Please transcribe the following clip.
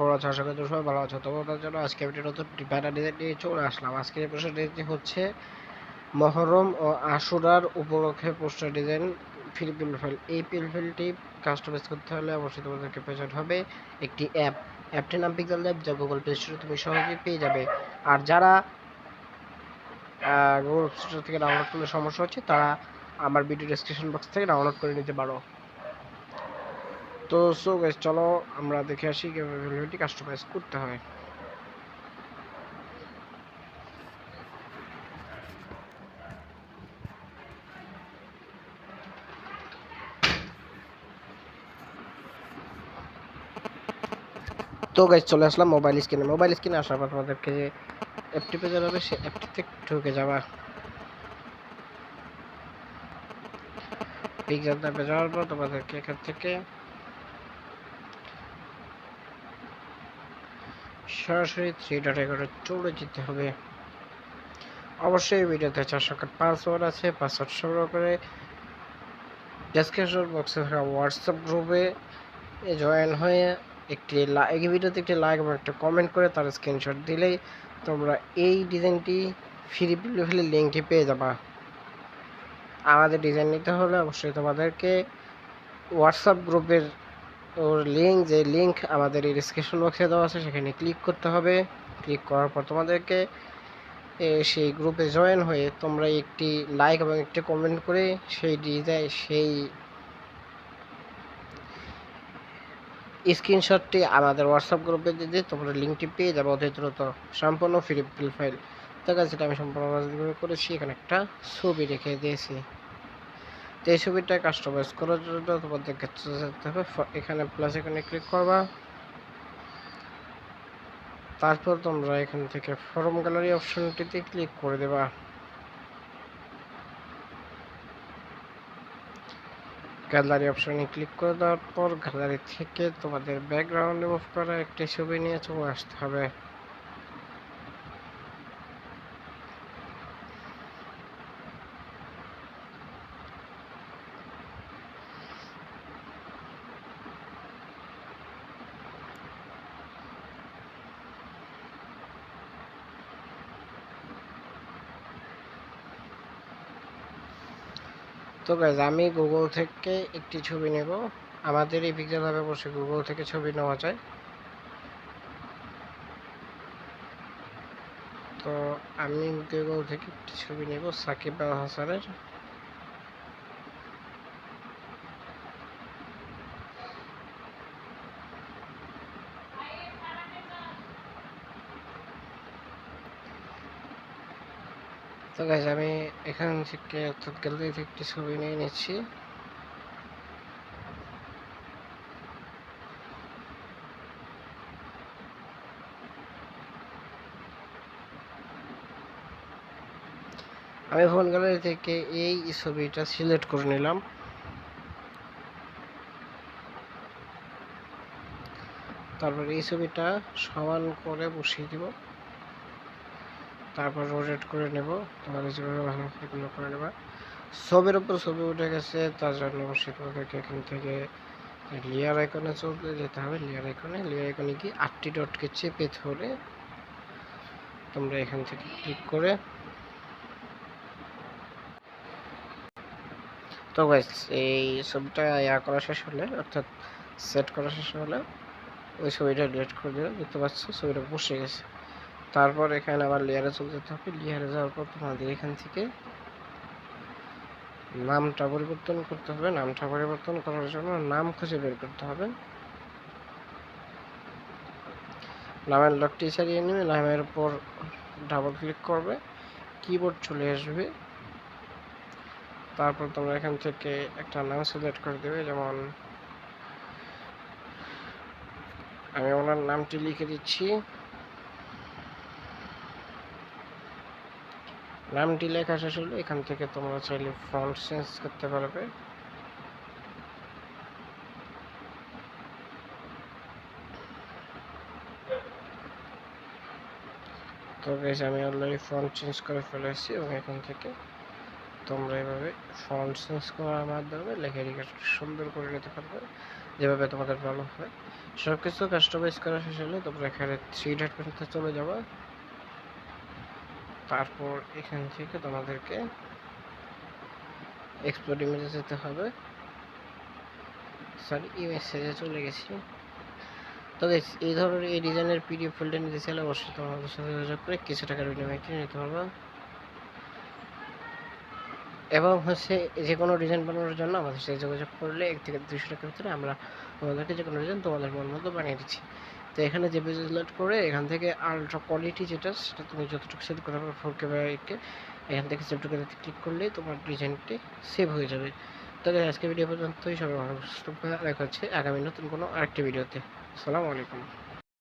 ভালো আছো, আশা করি তোমরা সবাই ভালো আছো। তোমাদের জন্য আজকে আমি একটা নতুন ব্যানার ডিজাইন নিয়ে চলে আসলাম। আজকে এই পোস্টার ডিজাইনটি হচ্ছে মহরম ও আশুরার উপলক্ষে পোস্টার ডিজাইন ফ্রি পিলফাইল। এই পিলফাইলটি কাস্টমাইজ করতে হলে অবশ্যই তোমাদেরকে প্রয়োজন হবে একটি অ্যাপটির নাম পিক্সেল ল্যাব, যা গুগল প্লে স্টোরে তুমি সহজেই পেয়ে যাবে। আর যারা গুগল স্টোর থেকে ডাউনলোড করলে সমস্যা হচ্ছে, তারা আমার ভিডিও ডেসক্রিপশন বক্স থেকে ডাউনলোড করে নিতে পারো। তো সো গাইস, চলো আমরা দেখে আসি কিভাবে ভিডিওটি কাস্টমাইজ করতে হয়। তো গাইস, চলে আসলাম মোবাইল স্ক্রিনে আসার পর তোমাদেরকে যে অ্যাপটি পেয়ে যাবে, সেই অ্যাপটিতে ঢুকে যাবা। পিকচার অ্যাপে যাওয়ার পর তোমাদেরকে এখান থেকে সরাসরি 3.11 চলে যেতে হবে। অবশ্যই ভিডিওতে 4 সংখ্যার পাসওয়ার্ড আছে, পাসওয়ার্ড সংগ্রহ করে ডেসক্রিপশন বক্সে থাকা হোয়াটসঅ্যাপ গ্রুপে জয়েন হয়ে এই ভিডিওতে একটি লাইক এবং একটা কমেন্ট করে তার স্ক্রিনশট দিলেই তোমরা এই ডিজাইনটি ফ্রি ফেলে লিঙ্কটি পেয়ে যাবা। আমাদের ডিজাইন নিতে হলে অবশ্যই তোমাদেরকে হোয়াটসঅ্যাপ গ্রুপের লিঙ্ক আমাদের এই ডিসক্রিপশন বক্সে দেওয়া আছে, সেখানে ক্লিক করতে হবে। ক্লিক করার পর তোমাদেরকে সেই গ্রুপে জয়েন হয়ে তোমরা একটি লাইক এবং একটি কমেন্ট করে সেই স্ক্রিনশটটি আমাদের হোয়াটসঅ্যাপ গ্রুপে দিয়ে তোমরা লিঙ্কটি পেয়ে যাবে অতি দ্রুত, সম্পূর্ণ ফ্রি প্রোফাইল। তো গাইস, যেটা আমি সম্পূর্ণ করেছি, এখানে একটা ছবি রেখে দিয়েছি। তো এই ছবিটা কাস্টমাইজ করার জন্য তোমাদেরকে যেতে হবে এখানে প্লাস এখানে ক্লিক করবা। তারপর তোমরা এখান থেকে ফর্ম গ্যালারি অপশনটিতে ক্লিক করে দেবা। গ্যালারি অপশনে ক্লিক করে দেওয়ার পর গ্যালারি থেকে তোমাদের ব্যাকগ্রাউন্ড রিমুভ করা একটি ছবি নিয়ে চলে আসতে হবে। তো গাইজ, আমি গুগল থেকে একটি ছবি নেব। আমাদের এই পিক্সেল ল্যাবে বসে গুগল থেকে ছবি নেওয়া যায়। তো আমি গুগল থেকে একটি ছবি নেব সাকিব আল হাসানের। তো গাইজ, আমি এখান থেকে গ্যালারি থেকে একটি ছবি নিয়ে নিচ্ছি। আমি ফোন গ্যালারি থেকে এই ছবিটা সিলেক্ট করে নিলাম। তারপর এই ছবিটা সমান করে বসিয়ে দিব। তারপর রোটেট করে নেব। তোমাদের যেভাবে ভালো এগুলো করে নেবা। ছবির উপর ছবি উঠে গেছে, তার জন্য অবশ্যই তোমাদেরকে এখান থেকে লেয়ার আইকনে চলে যেতে হবে। লেয়ার আইকনে গিয়ে 8টি ডটকে চেপে ধরে তোমরা এখান থেকে ক্লিক করে, তো গাইস, এই ছবিটা করা শেষ হলে, অর্থাৎ সেট করা শেষ হলে ওই ছবিটা ডিলিট করে দিলে দেখতে পাচ্ছ ছবিটা বসে গেছে। তারপর এখানে আবার লেয়ারে চলে যেতে হবে। লেয়ারে যাওয়ার পর তোমাদের এখান থেকে নামটা পরিবর্তন করতে হবে। নামটা পরিবর্তন করার জন্য নাম খুঁজে বের করতে হবে। নামের লকটি ছাড়িয়ে নেবে, নামের উপর ডাবল ক্লিক করবে, কিবোর্ড চলে আসবে। তারপর তোমরা এখান থেকে একটা নাম সিলেক্ট করে দেবে। যেমন আমি ওনার নামটি লিখে দিচ্ছি। নামটি লেখা শেষ হলে এখান থেকে তোমরা চাইলে ফন্ট চেঞ্জ করতে পারবে। তো গাইস, আমি অলরেডি ফন্ট চেঞ্জ করে ফেলেছি এবং এখান থেকে তোমরা এভাবে ফন্ট চেঞ্জ করার মাধ্যমে লেখাটিকে সুন্দর করে নিতে পারবে। যেভাবে তোমাদের ভালো হয়। সব কিছু কাস্টমাইজ করা শেষ হলে তোমরা এখানে থ্রি ডট মেনুতে চলে যাবে। তারপর এখান থেকে তোমাদেরকে এক্সপোর্ট ইমেজে যেতে হবে। সরি, ইমেজ সাইজে চলে গেছি। তো গাইস, এই ধরনের এই ডিজাইনের পিডিএফ ফোল্ডার নিতে চাইলে অবশ্যই তোমাদের সাথে যোগাযোগ করে কিছু টাকার বিনিময়ে কিনে নিতে পারবা। এবং হচ্ছে যে কোনো ডিজাইন বানানোর জন্য আমাদের সাথে যোগাযোগ করলে 1 থেকে 200 টাকার ভিতরে আমরা তোমাদেরকে যে কোনো ডিজাইন তোমাদের মন মতো বানিয়ে দিচ্ছি। তো এখানে যে পেজ সিলেক্ট করে এখান থেকে আলট্রা কোয়ালিটি যেটা, সেটা তুমি যতটুকু সেট করতে পারো 4K বা 8K, এখান থেকে সেভ টু ক্লিক করলেই তোমার ডিজাইনটি সেভ হয়ে যাবে। তবে আজকে ভিডিও পর্যন্তই। সবাই ভালো সুস্থ থাকবে। দেখা হচ্ছে আগামী নতুন কোনো আরেকটি ভিডিওতে। আসসালামু আলাইকুম।